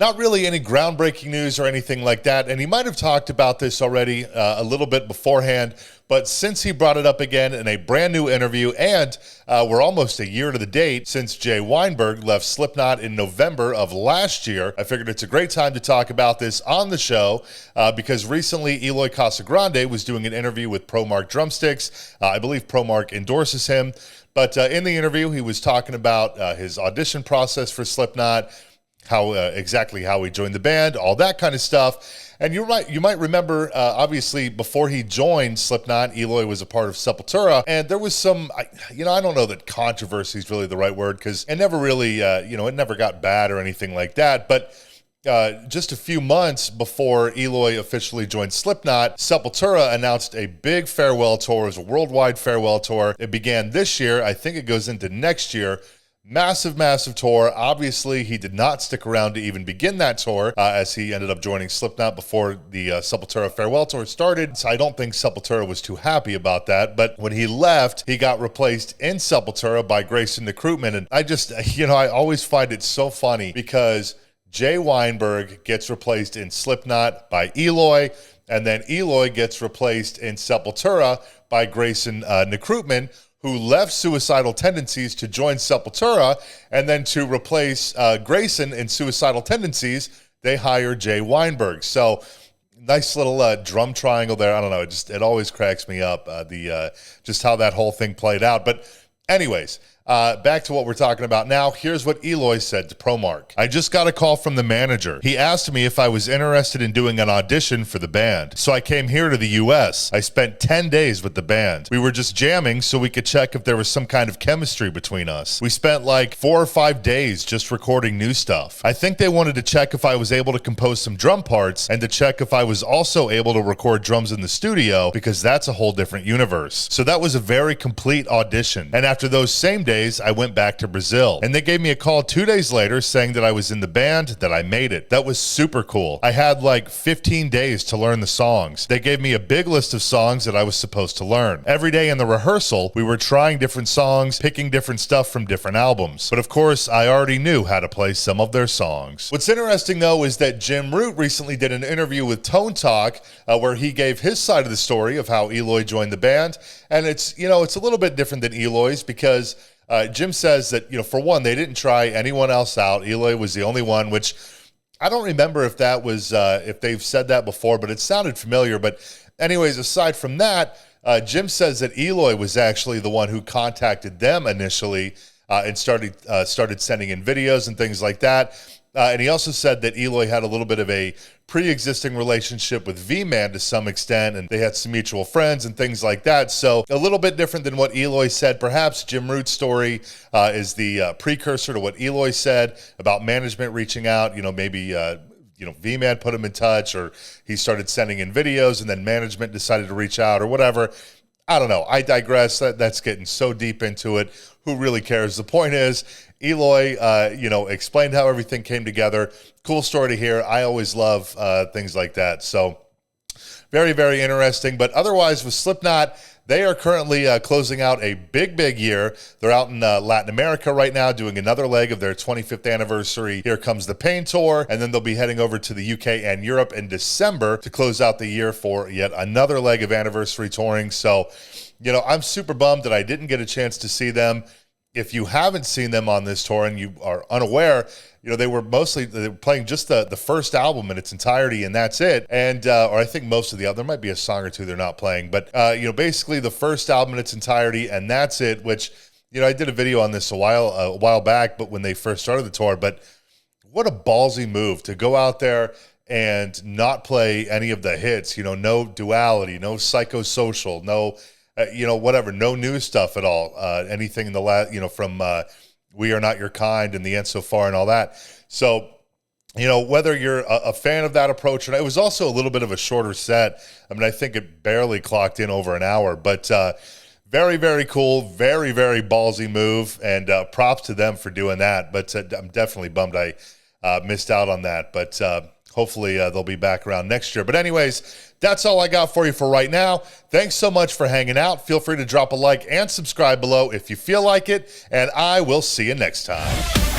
Not really any groundbreaking news or anything like that, and he might have talked about this already a little bit beforehand, but since he brought it up again in a brand new interview, and we're almost a year to the date since Jay Weinberg left Slipknot in November of last year, I figured it's a great time to talk about this on the show because recently Eloy Casagrande was doing an interview with ProMark Drumsticks. I believe ProMark endorses him, but in the interview he was talking about his audition process for Slipknot, how exactly how he joined the band, all that kind of stuff. And you might remember, obviously, before he joined Slipknot, Eloy was a part of Sepultura, and there was some, I don't know that controversy is really the right word, because it never really, it never got bad or anything like that, but just a few months before Eloy officially joined Slipknot, Sepultura announced a big farewell tour. It was a worldwide farewell tour. It began this year. I think it goes into next year. Massive, massive tour. Obviously, he did not stick around to even begin that tour as he ended up joining Slipknot before the Sepultura farewell tour started. So I don't think Sepultura was too happy about that. But when he left, he got replaced in Sepultura by Grayson Recruitment. And I just, I always find it so funny because Jay Weinberg gets replaced in Slipknot by Eloy, and then Eloy gets replaced in Sepultura by Grayson Recruitment, who left Suicidal Tendencies to join Sepultura, and then to replace Grayson in Suicidal Tendencies, they hired Jay Weinberg. So nice little drum triangle there. I don't know, it always cracks me up, just how that whole thing played out. But anyways, back to what we're talking about now. Here's what Eloy said to ProMark. I just got a call from the manager. He asked me if I was interested in doing an audition for the band. So I came here to the US. I spent 10 days with the band. We were just jamming so we could check if there was some kind of chemistry between us. We spent like 4 or 5 days just recording new stuff. I think they wanted to check if I was able to compose some drum parts and to check if I was also able to record drums in the studio, because that's a whole different universe. So that was a very complete audition. And after those same days, I went back to Brazil, and they gave me a call 2 days later saying that I was in the band, that I made it. That was super cool. I had like 15 days to learn the songs. They gave me a big list of songs that I was supposed to learn. Every day in the rehearsal, we were trying different songs, picking different stuff from different albums. But of course, I already knew how to play some of their songs. What's interesting though is that Jim Root recently did an interview with Tone Talk where he gave his side of the story of how Eloy joined the band. And it's a little bit different than Eloy's because Jim says that, for one, they didn't try anyone else out. Eloy was the only one, which I don't remember if that was, if they've said that before, but it sounded familiar. But anyways, aside from that, Jim says that Eloy was actually the one who contacted them initially and started sending in videos and things like that. And he also said that Eloy had a little bit of a pre-existing relationship with V-Man to some extent, and they had some mutual friends and things like that. So a little bit different than what Eloy said. Perhaps Jim Root's story is the precursor to what Eloy said about management reaching out. Maybe V-Man put him in touch, or he started sending in videos, and then management decided to reach out or whatever. I don't know. I digress. That's getting so deep into it. Who really cares? The point is, Eloy, explained how everything came together. Cool story to hear. I always love things like that. So very, very interesting. But otherwise, with Slipknot, they are currently closing out a big, big year. They're out in Latin America right now doing another leg of their 25th anniversary Here Comes the Pain tour. And then they'll be heading over to the UK and Europe in December to close out the year for yet another leg of anniversary touring. So, I'm super bummed that I didn't get a chance to see them. If you haven't seen them on this tour and you are unaware, they were playing just the first album in its entirety, and that's it. And or I think most of the other, there might be a song or two they're not playing, but basically the first album in its entirety, and that's it. Which I did a video on this a while back, but when they first started the tour. But what a ballsy move to go out there and not play any of the hits. No Duality, no Psychosocial, no. Whatever, no new stuff at all. Anything in the last, from We Are Not Your Kind and The End So Far and all that. So, whether you're a fan of that approach or not, it was also a little bit of a shorter set. I think it barely clocked in over an hour, but very, very cool, very, very ballsy move, and props to them for doing that. But I'm definitely bummed I missed out on that. But hopefully they'll be back around next year. But anyways, that's all I got for you for right now. Thanks so much for hanging out. Feel free to drop a like and subscribe below if you feel like it, and I will see you next time.